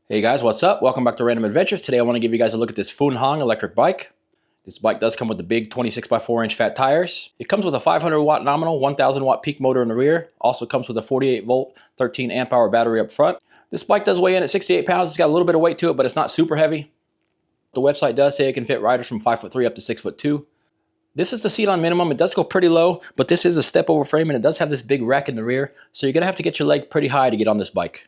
Hey guys, what's up? Welcome back to Random Adventures. Today I want to give you guys a look at this FUNHANG electric bike. This bike does come with the big 26x4 inch fat tires. It comes with a 500 watt nominal, 1000 watt peak motor in the rear. Also comes with a 48 volt, 13 amp hour battery up front. This bike does weigh in at 68 pounds. It's got a little bit of weight to it, but it's not super heavy. The website does say it can fit riders from 5'3" up to 6'2". This is the seat on minimum. It does go pretty low, but this is a step over frame and it does have this big rack in the rear. So you're gonna have to get your leg pretty high to get on this bike.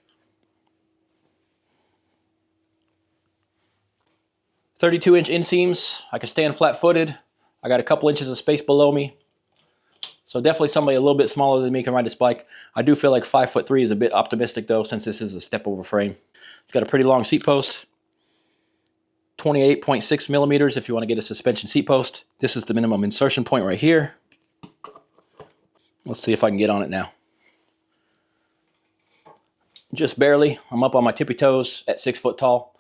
32-inch inseams. I can stand flat-footed. I got a couple inches of space below me. So definitely somebody a little bit smaller than me can ride this bike. I do feel like 5'3" is a bit optimistic though, since this is a step over frame. It's got a pretty long seat post. 28.6 millimeters if you want to get a suspension seat post. This is the minimum insertion point right here. Let's see if I can get on it now. Just barely. I'm up on my tippy toes at 6 foot tall.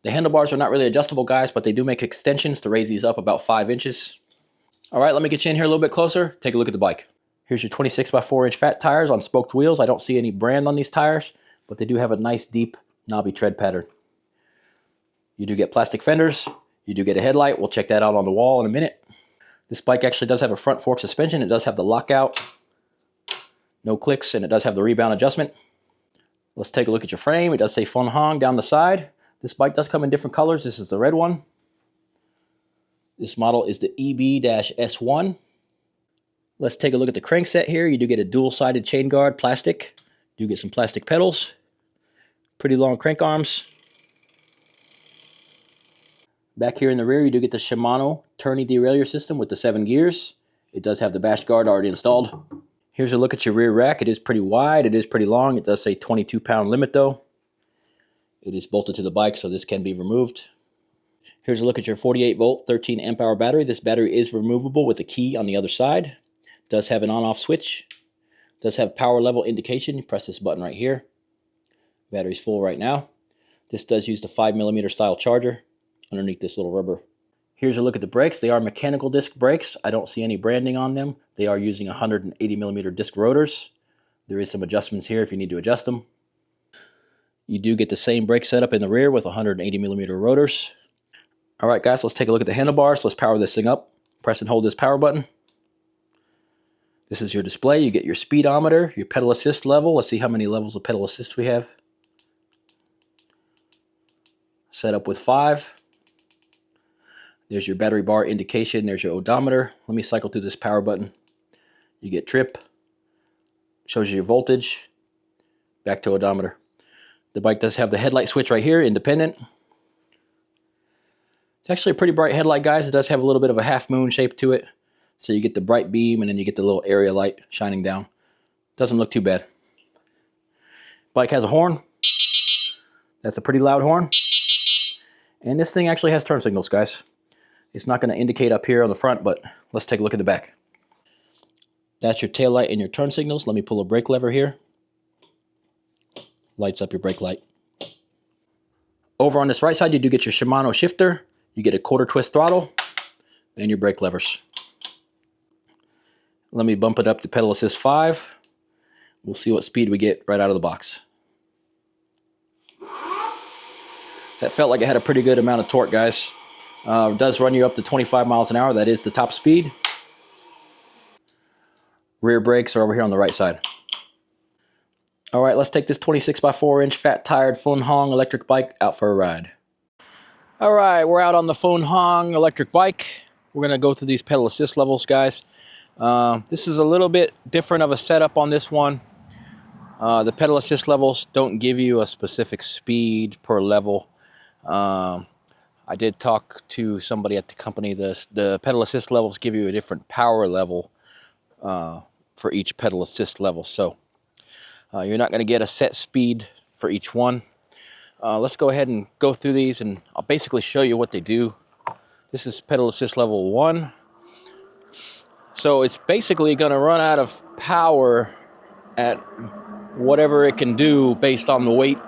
The handlebars are not really adjustable, guys, but they do make extensions to raise these up about 5 inches. All right, let me get you in here a little bit closer. Take a look at the bike. Here's your 26x4 inch fat tires on spoked wheels. I don't see any brand on these tires, but they do have a nice deep knobby tread pattern. You do get plastic fenders. You do get a headlight. We'll check that out on the wall in a minute. This bike actually does have a front fork suspension. It does have the lockout, no clicks, and it does have the rebound adjustment. Let's take a look at your frame. It does say FUNHANG down the side. This bike does come in different colors. This is the red one. This model is the EB-S1. Let's take a look at the crankset here. You do get a dual-sided chain guard, plastic. You do get some plastic pedals. Pretty long crank arms. Back here in the rear, you do get the Shimano tourney derailleur system with the 7 gears. It does have the bash guard already installed. Here's a look at your rear rack. It is pretty wide. It is pretty long. It does say 22-pound limit though. It is bolted to the bike, so this can be removed. Here's a look at your 48 volt, 13 amp hour battery. This battery is removable with a key on the other side. It does have an on-off switch. It does have power level indication. You press this button right here. Battery's full right now. This does use the 5mm style charger underneath this little rubber. Here's a look at the brakes. They are mechanical disc brakes. I don't see any branding on them. They are using 180mm disc rotors. There is some adjustments here if you need to adjust them. You do get the same brake setup in the rear with 180mm rotors. All right, guys, let's take a look at the handlebars. Let's power this thing up. Press and hold this power button. This is your display. You get your speedometer, your pedal assist level. Let's see how many levels of pedal assist we have. Set up with 5. There's your battery bar indication. There's your odometer. Let me cycle through this power button. You get trip. Shows you your voltage. Back to odometer. The bike does have the headlight switch right here, independent. It's actually a pretty bright headlight, guys. It does have a little bit of a half moon shape to it. So you get the bright beam and then you get the little area light shining down. Doesn't look too bad. Bike has a horn. That's a pretty loud horn. And this thing actually has turn signals, guys. It's not going to indicate up here on the front, but let's take a look at the back. That's your tail light and your turn signals. Let me pull a brake lever here. Lights up your brake light. Over on this right side, you do get your Shimano shifter. You get a quarter twist throttle and your brake levers. Let me bump it up to pedal assist 5. We'll see what speed we get right out of the box. That felt like it had a pretty good amount of torque, guys. It does run you up to 25 miles an hour. That is the top speed. Rear brakes are over here on the right side. All right, let's take this 26x4 inch fat tired FUNHANG electric bike out for a ride. All right, we're out on the FUNHANG electric bike. We're gonna go through these pedal assist levels, guys. This is a little bit different of a setup on this one. The pedal assist levels don't give you a specific speed per level. I did talk to somebody at the company. The pedal assist levels give you a different power level for each pedal assist level. So you're not going to get a set speed for each one. Let's go ahead and go through these and I'll basically show you what they do. This is pedal assist level 1. So it's basically going to run out of power at whatever it can do based on the weight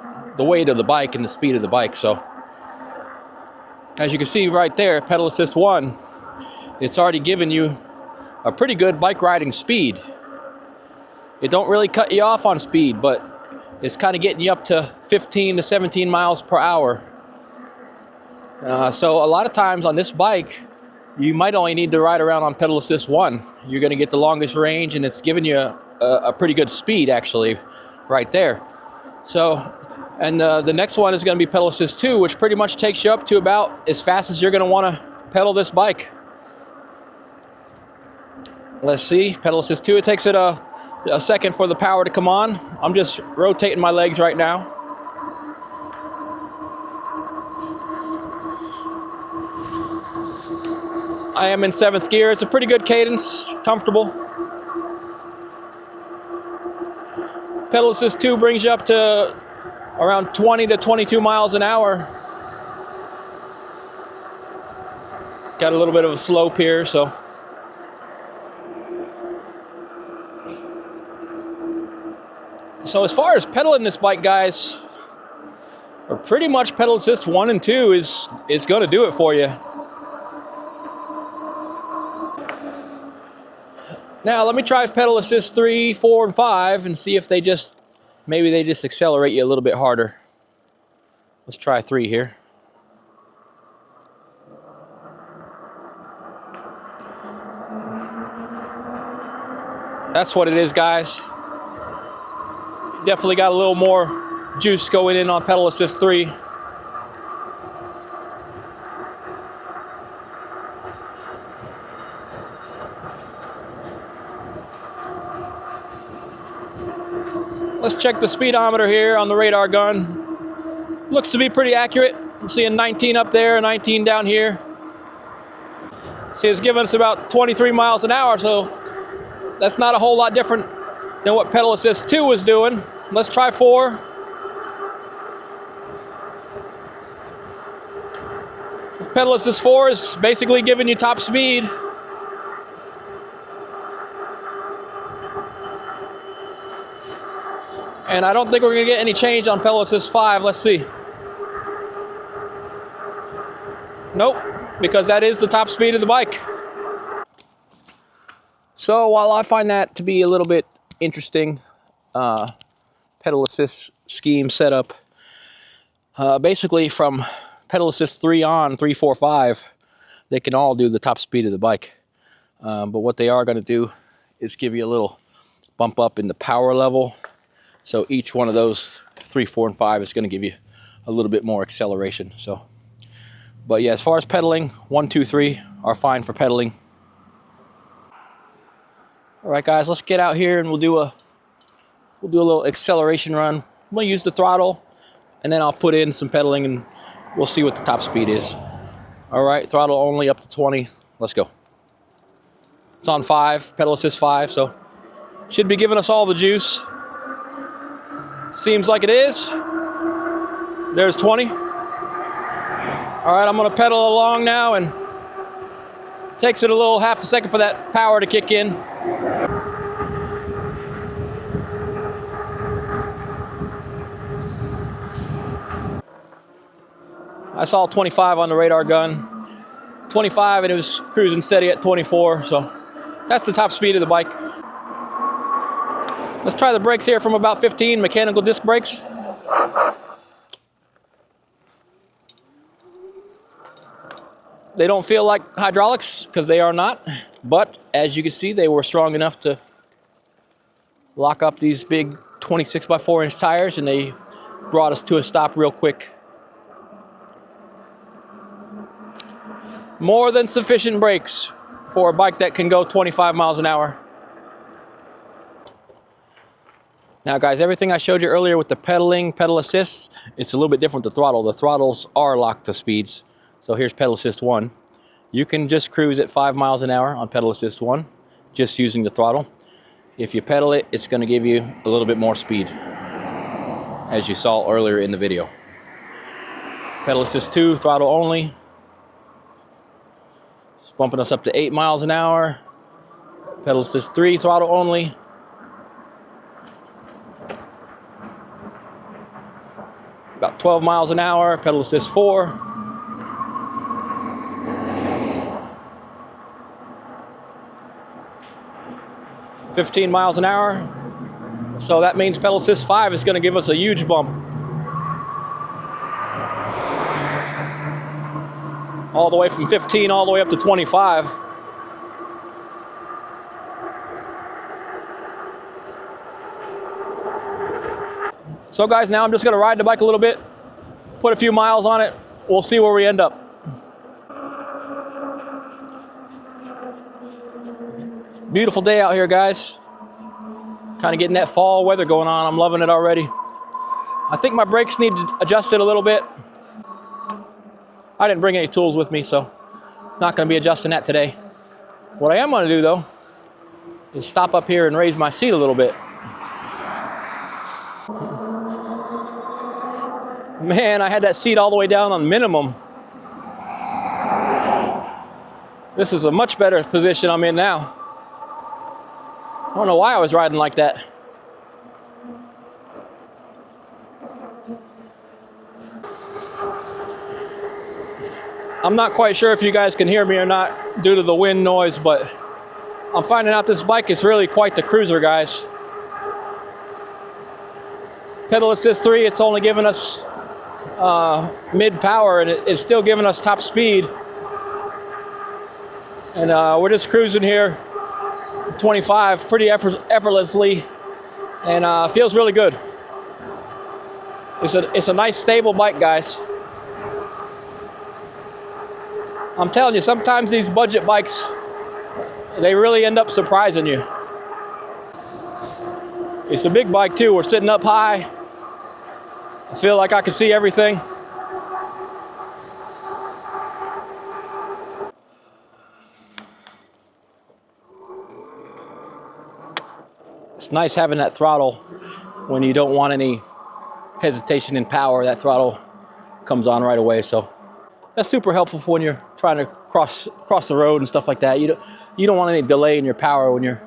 of the bike and the speed of the bike. So as you can see right there, pedal assist 1, it's already given you a pretty good bike riding speed. It don't really cut you off on speed, but it's kind of getting you up to 15 to 17 miles per hour. So a lot of times on this bike, you might only need to ride around on pedal assist 1. You're going to get the longest range, and it's giving you a pretty good speed actually right there. So, and the next one is going to be pedal assist 2, which pretty much takes you up to about as fast as you're going to want to pedal this bike. Let's see, pedal assist 2, it takes it a second for the power to come on. I'm just rotating my legs right now. I am in 7th gear. It's a pretty good cadence, comfortable. Pedal assist 2 brings you up to around 20 to 22 miles an hour. Got a little bit of a slope here, so. So as far as pedaling this bike, guys, or pretty much pedal assist 1 and 2 is going to do it for you. Now let me try pedal assist 3, 4, and 5 and see if maybe they just accelerate you a little bit harder. Let's try 3 here. That's what it is, guys. Definitely got a little more juice going in on pedal assist 3. Let's check the speedometer here on the radar gun. Looks to be pretty accurate. I'm seeing 19 up there, 19 down here. See, it's giving us about 23 miles an hour, so that's not a whole lot different than what pedal assist 2 was doing. Let's try 4. Pedal assist 4 is basically giving you top speed. And I don't think we're going to get any change on pedal assist 5. Let's see. Nope, because that is the top speed of the bike. So while I find that to be a little bit interesting, pedal assist scheme setup, basically from pedal assist 3 on, 3, 4, 5, they can all do the top speed of the bike. But what they are going to do is give you a little bump up in the power level. So each one of those 3, 4, and 5 is going to give you a little bit more acceleration. So, but yeah, as far as pedaling, 1, 2, 3 are fine for pedaling. All right, guys, let's get out here and we'll do a little acceleration run. I'm going to use the throttle, and then I'll put in some pedaling, and we'll see what the top speed is. All right, throttle only up to 20. Let's go. It's on 5, pedal assist 5, so should be giving us all the juice. Seems like it is. There's 20. All right, I'm gonna pedal along now, and takes it a little half a second for that power to kick in. I saw 25 on the radar gun. 25, and it was cruising steady at 24, so that's the top speed of the bike. Let's try the brakes here from about 15, mechanical disc brakes. They don't feel like hydraulics, because they are not, but as you can see, they were strong enough to lock up these big 26 by 4 inch tires, and they brought us to a stop real quick. More than sufficient brakes for a bike that can go 25 miles an hour. Now guys, everything I showed you earlier with the pedaling, pedal assist, it's a little bit different with the throttle. The throttles are locked to speeds. So here's pedal assist 1. You can just cruise at 5 miles an hour on pedal assist 1, just using the throttle. If you pedal it, it's going to give you a little bit more speed, as you saw earlier in the video. Pedal assist 2, throttle only. It's bumping us up to 8 miles an hour. Pedal assist 3, throttle only. About 12 miles an hour, pedal assist 4. $15 miles an hour. So that means pedal assist 5 is going to give us a huge bump. All the way from 15 all the way up to 25. So guys, now I'm just going to ride the bike a little bit, put a few miles on it. We'll see where we end up. Beautiful day out here, guys. Kind of getting that fall weather going on. I'm loving it already. I think my brakes need adjusted a little bit. I didn't bring any tools with me, so not going to be adjusting that today. What I am going to do, though, is stop up here and raise my seat a little bit. Man, I had that seat all the way down on minimum. This is a much better position I'm in now. I don't know why I was riding like that. I'm not quite sure if you guys can hear me or not due to the wind noise, but I'm finding out this bike is really quite the cruiser, guys. Pedal assist 3, it's only giving us mid power, and it's still giving us top speed. And we're just cruising here 25 pretty effortlessly, and feels really good. It's a nice stable bike, guys. I'm telling you, sometimes these budget bikes, they really end up surprising you. It's a big bike too. We're sitting up high. I feel like I can see everything. It's nice having that throttle when you don't want any hesitation in power. That throttle comes on right away, so that's super helpful for when you're trying to cross the road and stuff like that. You don't want any delay in your power when you're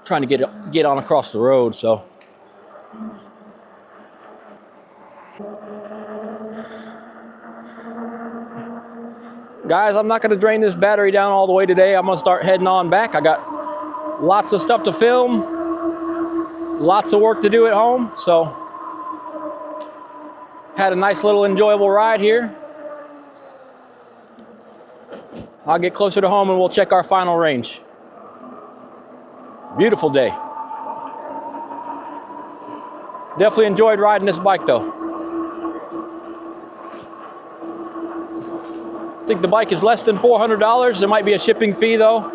trying to get on across the road. So guys, I'm not going to drain this battery down all the way today. I'm going to start heading on back. I got lots of stuff to film, lots of work to do at home. So had a nice little enjoyable ride here. I'll get closer to home and we'll check our final range. Beautiful day. Definitely enjoyed riding this bike though. I think the bike is less than $400. There might be a shipping fee though.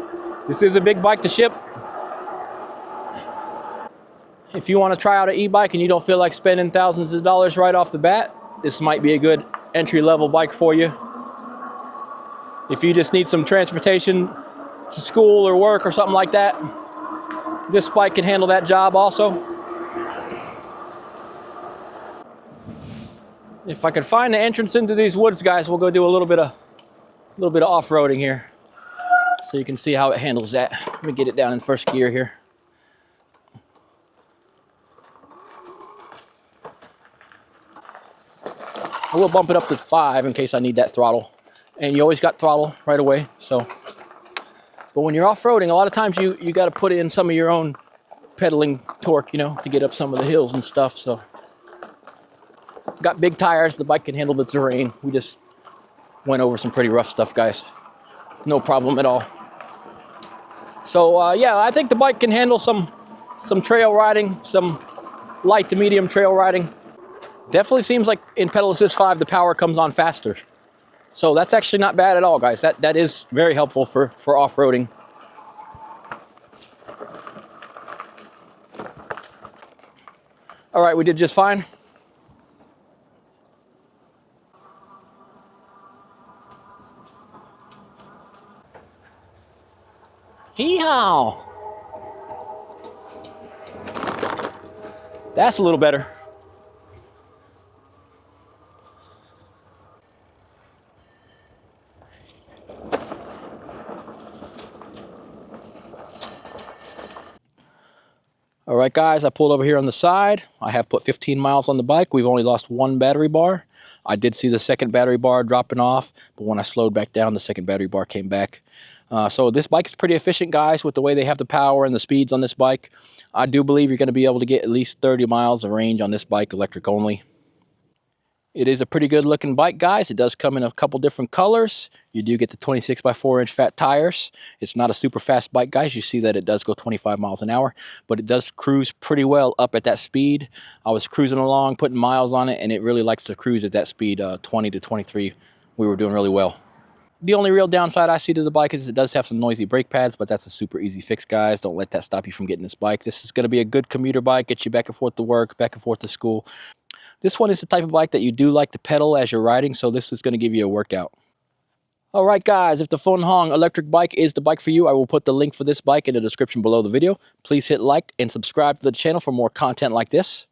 This is a big bike to ship. If you want to try out an e-bike and you don't feel like spending thousands of dollars right off the bat, this might be a good entry-level bike for you. If you just need some transportation to school or work or something like that, this bike can handle that job also. If I can find the entrance into these woods, guys, we'll go do a little bit of off-roading here so you can see how it handles that. Let me get it down in first gear here. I will bump it up to 5 in case I need that throttle. And you always got throttle right away. So, but when you're off-roading, a lot of times you got to put in some of your own pedaling torque, you know, to get up some of the hills and stuff. So, got big tires. The bike can handle the terrain. We just went over some pretty rough stuff, guys. No problem at all. So, yeah, I think the bike can handle some trail riding, some light to medium trail riding. Definitely seems like in pedal assist 5, the power comes on faster. So that's actually not bad at all, guys. That is very helpful for off-roading. All right, we did just fine. Hee-haw! That's a little better. All right, guys, I pulled over here on the side. I have put 15 miles on the bike. We've only lost 1 battery bar. I did see the second battery bar dropping off, but when I slowed back down, the second battery bar came back. So this bike is pretty efficient, guys, with the way they have the power and the speeds on this bike. I do believe you're going to be able to get at least 30 miles of range on this bike, electric only. It is a pretty good looking bike, guys. It does come in a couple different colors. You do get the 26 by 4 inch fat tires. It's not a super fast bike, guys. You see that it does go 25 miles an hour, but it does cruise pretty well up at that speed. I was cruising along, putting miles on it, and it really likes to cruise at that speed, 20 to 23. We were doing really well. The only real downside I see to the bike is it does have some noisy brake pads, but that's a super easy fix, guys. Don't let that stop you from getting this bike. This is going to be a good commuter bike, get you back and forth to work, back and forth to school. This one is the type of bike that you do like to pedal as you're riding, so this is going to give you a workout. All right, guys, if the FUNHANG electric bike is the bike for you, I will put the link for this bike in the description below the video. Please hit like and subscribe to the channel for more content like this.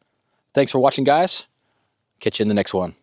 Thanks for watching, guys. Catch you in the next one.